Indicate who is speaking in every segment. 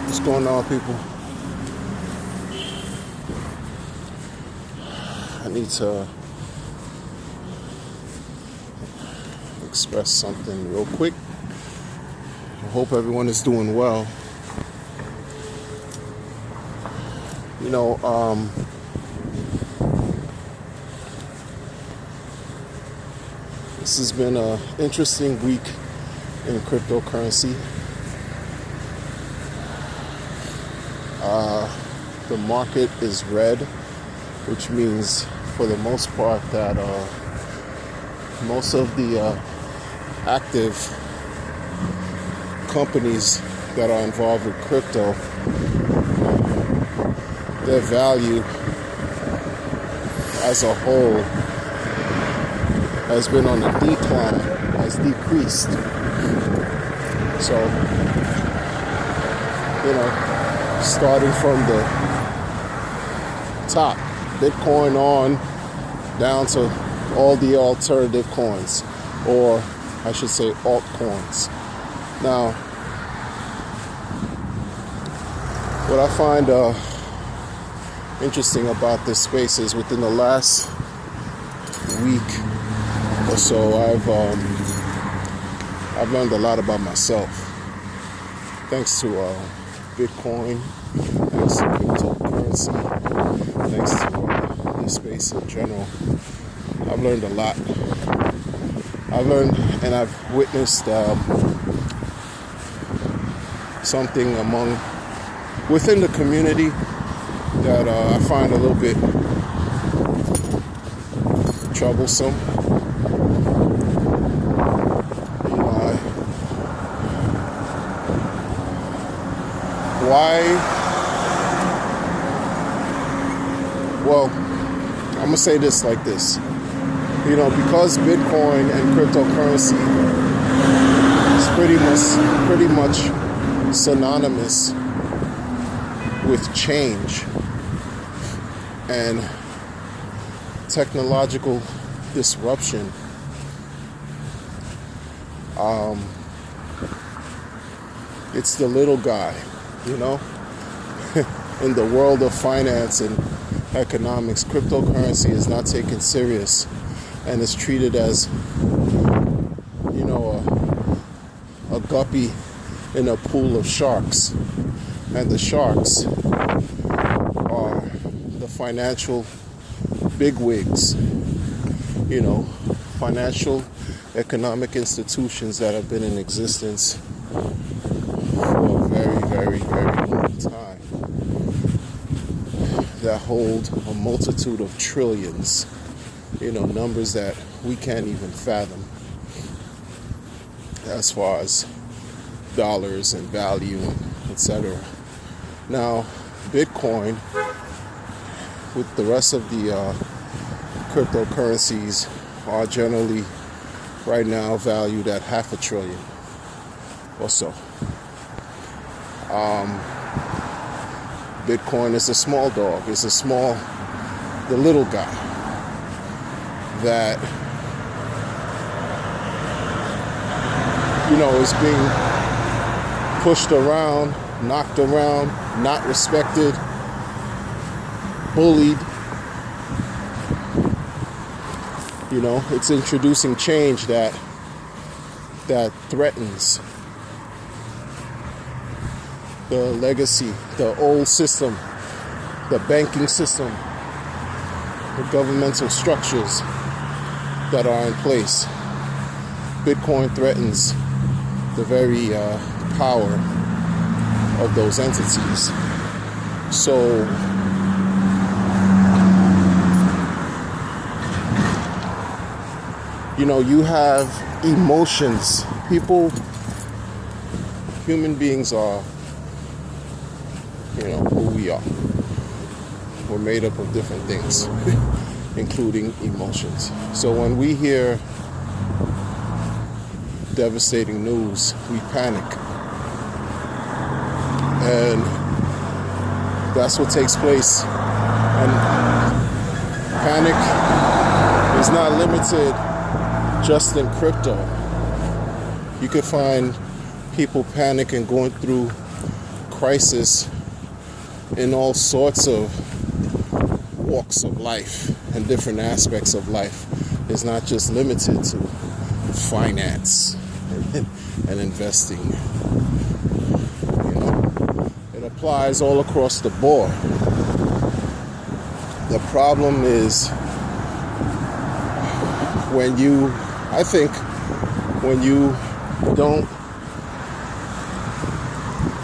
Speaker 1: What's going on, people? I need to express something real quick. I hope everyone is doing well. You know, this has been an interesting week in cryptocurrency. The market is red, which means for the most part that most of the active companies that are involved with crypto, their value as a whole has been on a decline, has decreased. So, starting from the top, Bitcoin on down to all the alternative coins, or I should say altcoins. Now, what I find interesting about this space is within the last week or so, I've learned a lot about myself, thanks to Bitcoin, thanks to cryptocurrency, thanks to this space in general. I've learned a lot. I've learned and I've witnessed something within the community that I find a little bit troublesome. Well, I'm gonna say this like this. Because Bitcoin and cryptocurrency is pretty much synonymous with change and technological disruption. It's the little guy, in the world of finance and economics. Cryptocurrency is not taken serious and is treated as, a guppy in a pool of sharks. And the sharks are the financial bigwigs, financial economic institutions that have been in existence for a very, very, very long time, that hold a multitude of trillions, numbers that we can't even fathom as far as dollars and value, etc. Now, Bitcoin, with the rest of the cryptocurrencies, are generally right now valued at $500 billion or so. Bitcoin is a small dog. It's the little guy that, is being pushed around, knocked around, not respected, bullied. It's introducing change that threatens the legacy, the old system, the banking system, the governmental structures that are in place. Bitcoin threatens the very power of those entities. So, you have emotions. Human beings are, who we are. We're made up of different things, including emotions. So when we hear devastating news, we panic. And that's what takes place. And panic is not limited just in crypto. You could find people panic and going through crisis in all sorts of walks of life and different aspects of life. It's not just limited to finance and investing. It applies all across the board. The problem is when you don't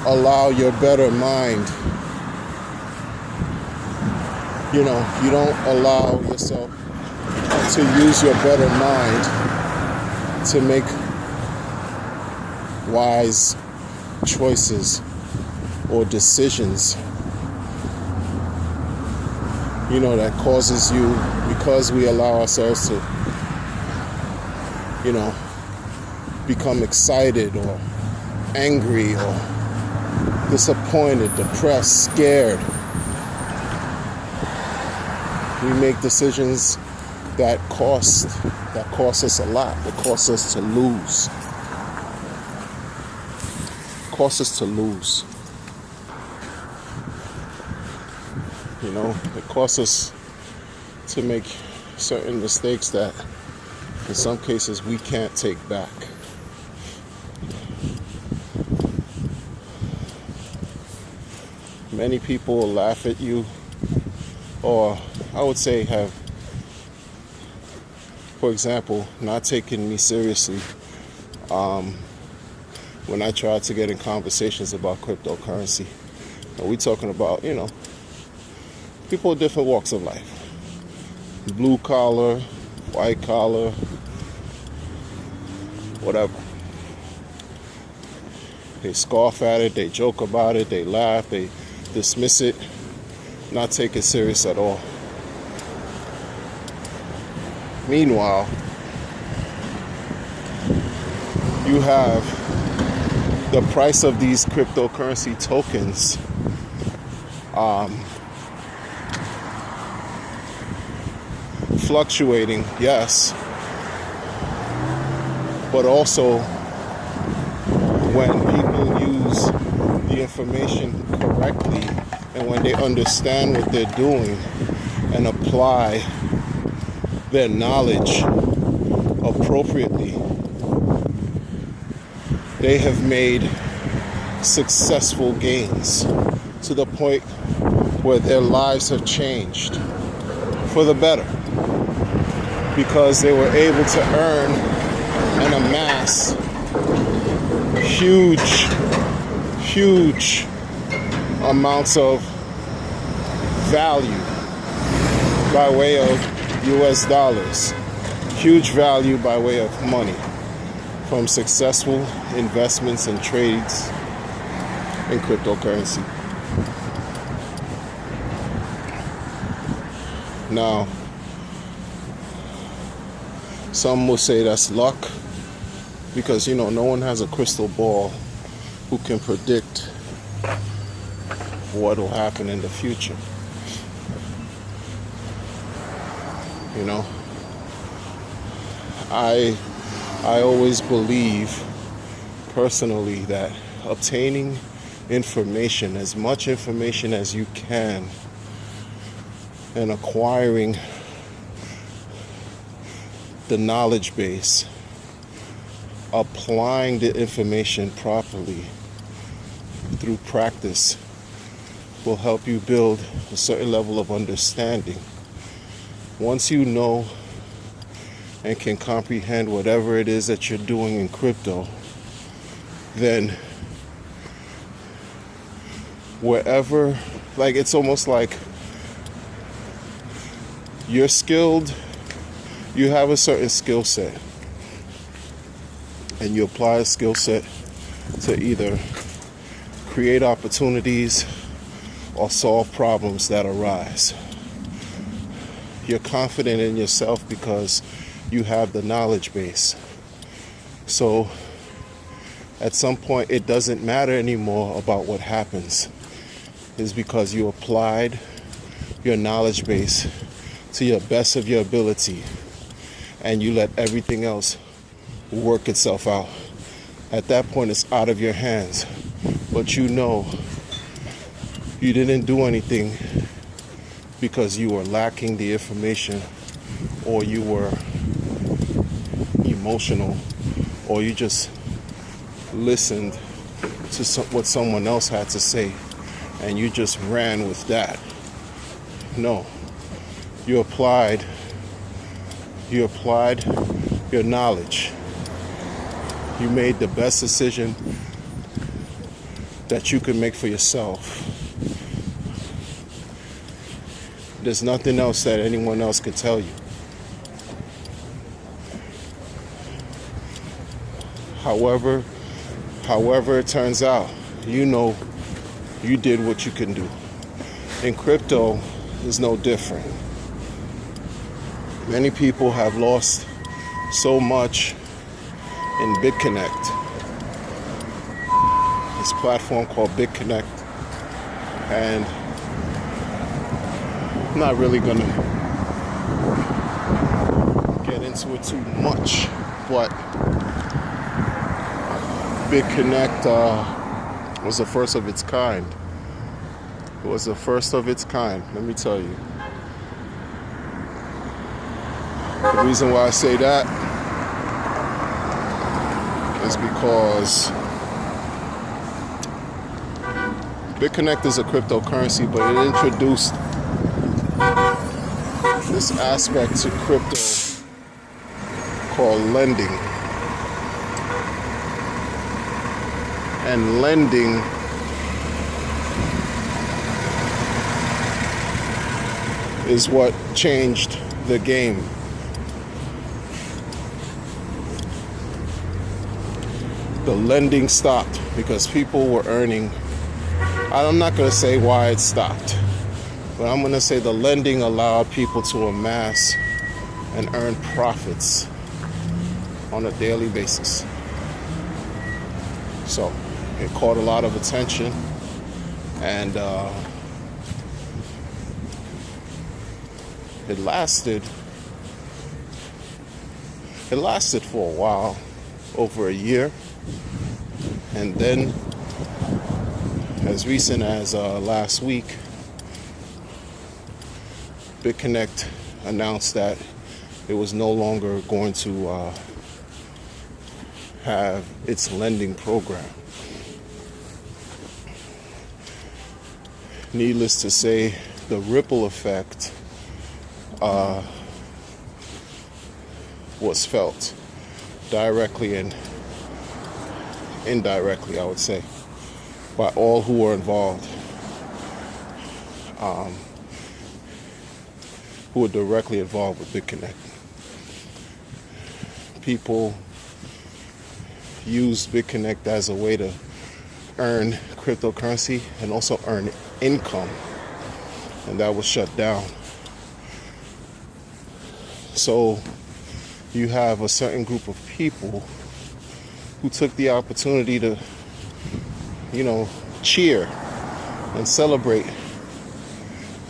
Speaker 1: allow your better mind, you don't allow yourself to use your better mind to make wise choices or decisions, that causes you, because we allow ourselves to, become excited or angry or disappointed, depressed, scared. We make decisions that cost us a lot. That cost us to lose. It costs us to make certain mistakes that in some cases we can't take back. Many people will laugh at you, or I would say have, for example, not taking me seriously when I try to get in conversations about cryptocurrency. And we talking about, people of different walks of life. Blue collar, white collar, whatever. They scoff at it, they joke about it, they laugh, they dismiss it, not take it serious at all. Meanwhile, you have the price of these cryptocurrency tokens fluctuating, yes, but also when people use the information correctly and when they understand what they're doing and apply their knowledge appropriately, they have made successful gains to the point where their lives have changed for the better, because they were able to earn and amass huge amounts of value by way of US dollars, huge value by way of money from successful investments and trades in cryptocurrency. Now, some will say that's luck, because no one has a crystal ball who can predict what will happen in the future. I always believe personally that obtaining information, as much information as you can, and acquiring the knowledge base, applying the information properly through practice, will help you build a certain level of understanding. Once you know and can comprehend whatever it is that you're doing in crypto, then wherever, it's almost like you're skilled, you have a certain skill set, and you apply a skill set to either create opportunities or solve problems that arise. You're confident in yourself because you have the knowledge base. So at some point, it doesn't matter anymore about what happens. It's because you applied your knowledge base to your best of your ability, and you let everything else work itself out. At that point, it's out of your hands. But you know You didn't do anything because you were lacking the information, or you were emotional, or you just listened to what someone else had to say and you just ran with that. No, you applied your knowledge. You made the best decision that you could make for yourself. There's nothing else that anyone else could tell you. However it turns out, you know you did what you can do. In crypto, is no different. Many people have lost so much in BitConnect. This platform called BitConnect, and I'm not really gonna get into it too much, but BitConnect was the first of its kind. It was the first of its kind, let me tell you. The reason why I say that is because BitConnect is a cryptocurrency, but it introduced this aspect to crypto called lending. And lending is what changed the game. The lending stopped because people were earning. I'm not going to say why it stopped, but I'm going to say the lending allowed people to amass and earn profits on a daily basis. So it caught a lot of attention, and it lasted for a while, over a year. And then, as recent as last week, BitConnect announced that it was no longer going to have its lending program. Needless to say, the ripple effect was felt directly and indirectly, I would say, by all who were involved, who were directly involved with BitConnect. People used BitConnect as a way to earn cryptocurrency and also earn income, and that was shut down. So you have a certain group of people who took the opportunity to, cheer and celebrate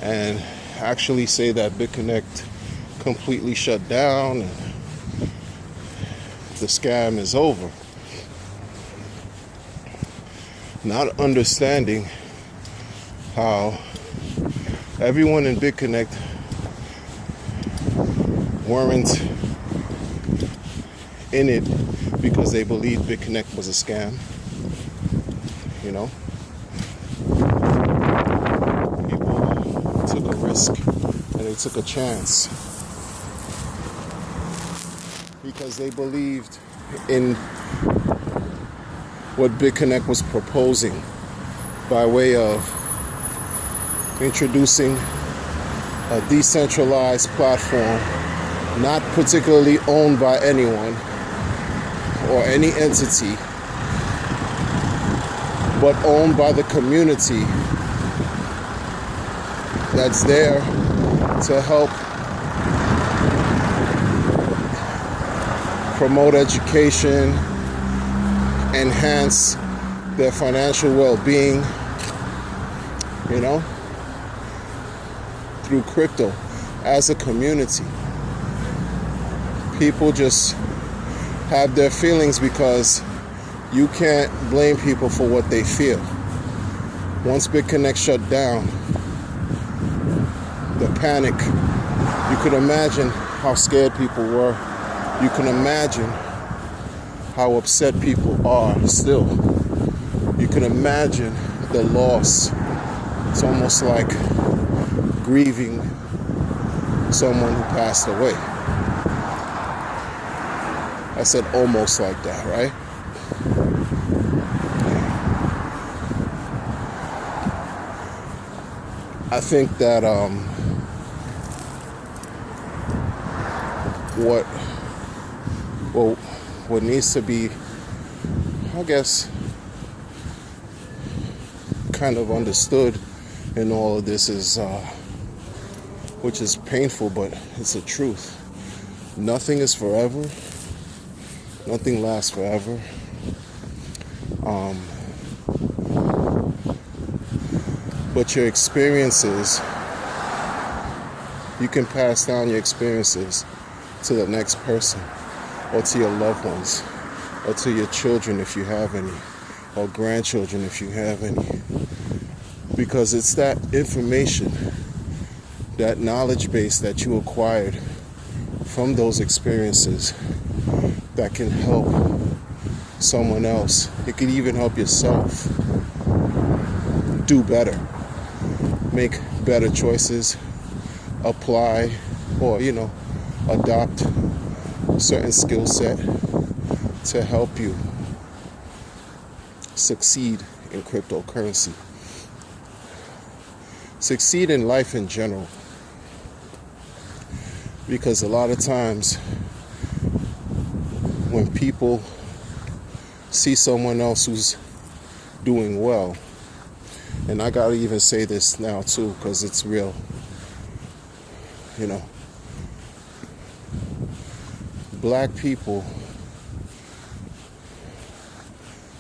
Speaker 1: and actually say that BitConnect completely shut down and the scam is over. Not understanding how everyone in BitConnect weren't in it because they believed BitConnect was a scam. People took a risk and they took a chance because they believed in what BitConnect was proposing by way of introducing a decentralized platform not particularly owned by anyone or any entity, but owned by the community that's there to help promote education, enhance their financial well-being, through crypto as a community. People just have their feelings because you can't blame people for what they feel. Once BitConnect shut down, the panic, you could imagine how scared people were. You can imagine how upset people are still. You can imagine the loss. It's almost like grieving someone who passed away. I said almost like that, right? I think that what needs to be, I guess, kind of understood in all of this is, which is painful, but it's the truth. Nothing is forever. Nothing lasts forever. But your experiences, you can pass down your experiences to the next person, or to your loved ones, or to your children if you have any, or grandchildren if you have any. Because it's that information, that knowledge base that you acquired from those experiences that can help someone else. It can even help yourself do better, make better choices, apply, or adopt a certain skill set to help you succeed in cryptocurrency, succeed in life in general. Because a lot of times when people see someone else who's doing well, and I gotta even say this now too, because it's real, Black people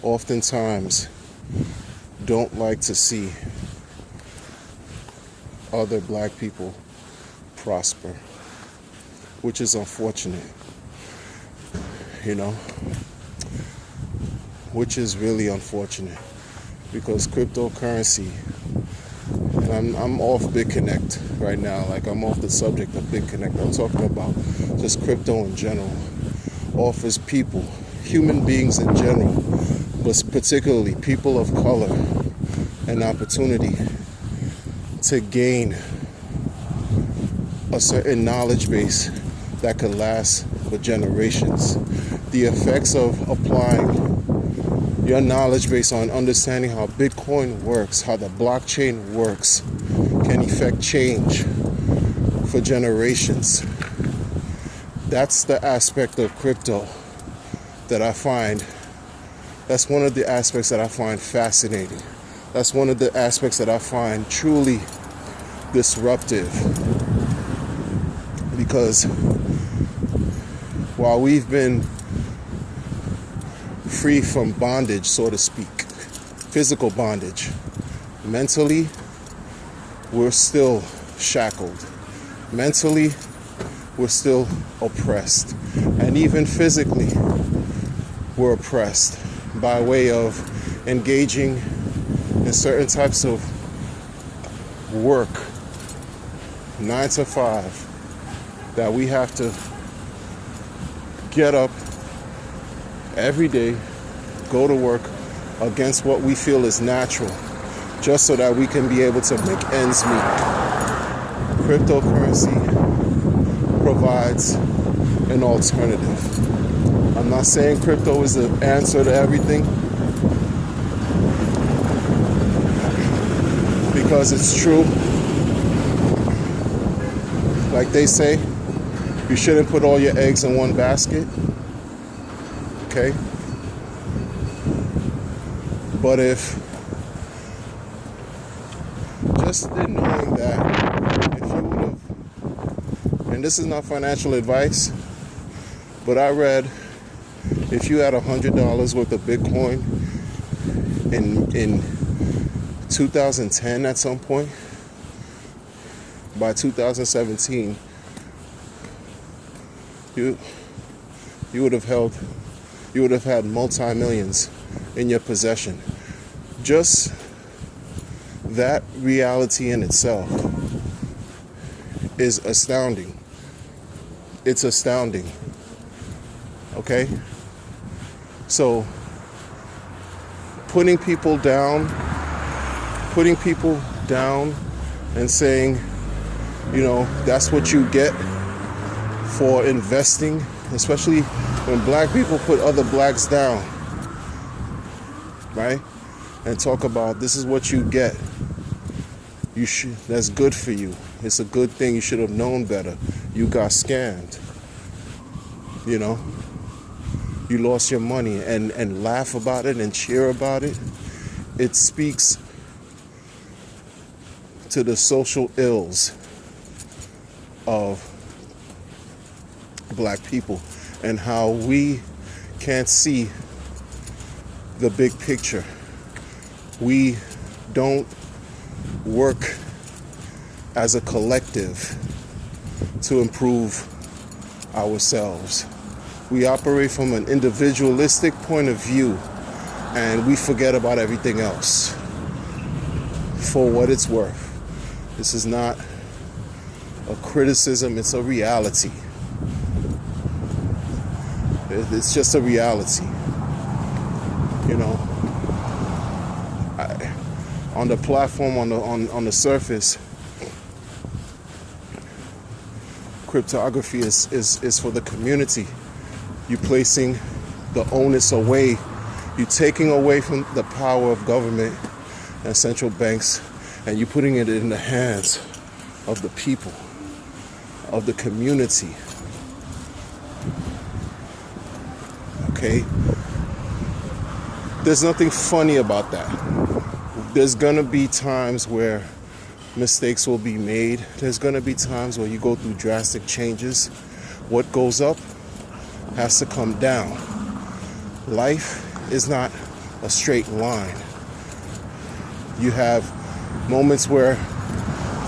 Speaker 1: oftentimes don't like to see other Black people prosper, which is unfortunate, which is really unfortunate, because cryptocurrency, and I'm off BitConnect right now, like I'm off the subject of BitConnect, I'm talking about just crypto in general, offers people, human beings in general, but particularly people of color, an opportunity to gain a certain knowledge base that could last for generations. The effects of applying your knowledge base on understanding how Bitcoin works, how the blockchain works, can effect change for generations. That's the aspect of crypto that I find, that's one of the aspects that I find fascinating. That's one of the aspects that I find truly disruptive. Because while we've been free from bondage, so to speak, physical bondage, mentally, we're still shackled. Mentally, we're still oppressed. And even physically, we're oppressed by way of engaging in certain types of work, 9 to 5, that we have to get up every day, go to work against what we feel is natural, just so that we can be able to make ends meet. Cryptocurrency provides an alternative. I'm not saying crypto is the answer to everything, because it's true. Like they say, you shouldn't put all your eggs in one basket. Okay? But if, just in knowing that, if you would have, and this is not financial advice, but I read, if you had $100 worth of Bitcoin in 2010 at some point, by 2017, you would have had multi-millions in your possession. Just That reality in itself is astounding. It's astounding. Okay? So, putting people down and saying, you know, that's what you get for investing, especially when black people put other blacks down, right? And talk about this is what you get. That's good for you. It's a good thing. You should have known better. You got scammed. You know, you lost your money, and laugh about it and cheer about it. It speaks to the social ills of black people and how we can't see the big picture. We don't work as a collective to improve ourselves. We operate from an individualistic point of view, and we forget about everything else. For what it's worth. This is not a criticism, it's a reality. It's just a reality. You know, on the platform, on the surface, cryptography is for the community. You placing the onus away, you taking away from the power of government and central banks, and you putting it in the hands of the people, of the community. Okay? There's nothing funny about that. There's gonna be times where mistakes will be made. There's gonna be times where you go through drastic changes. What goes up has to come down. Life is not a straight line. You have moments where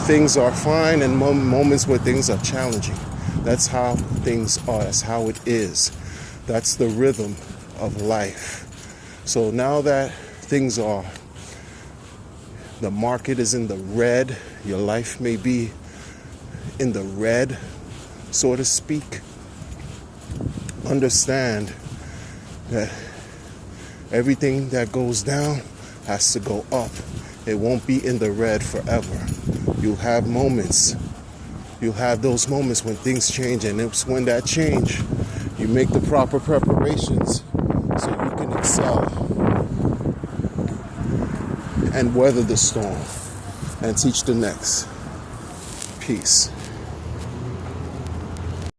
Speaker 1: things are fine and moments where things are challenging. That's how things are. That's how it is. That's the rhythm of life. So now that things are, the market is in the red, your life may be in the red, so to speak. Understand that everything that goes down has to go up. It won't be in the red forever. You'll have moments. You'll have those moments when things change, and it's when that change, you make the proper preparations so you can excel and weather the storm and teach the next. Peace.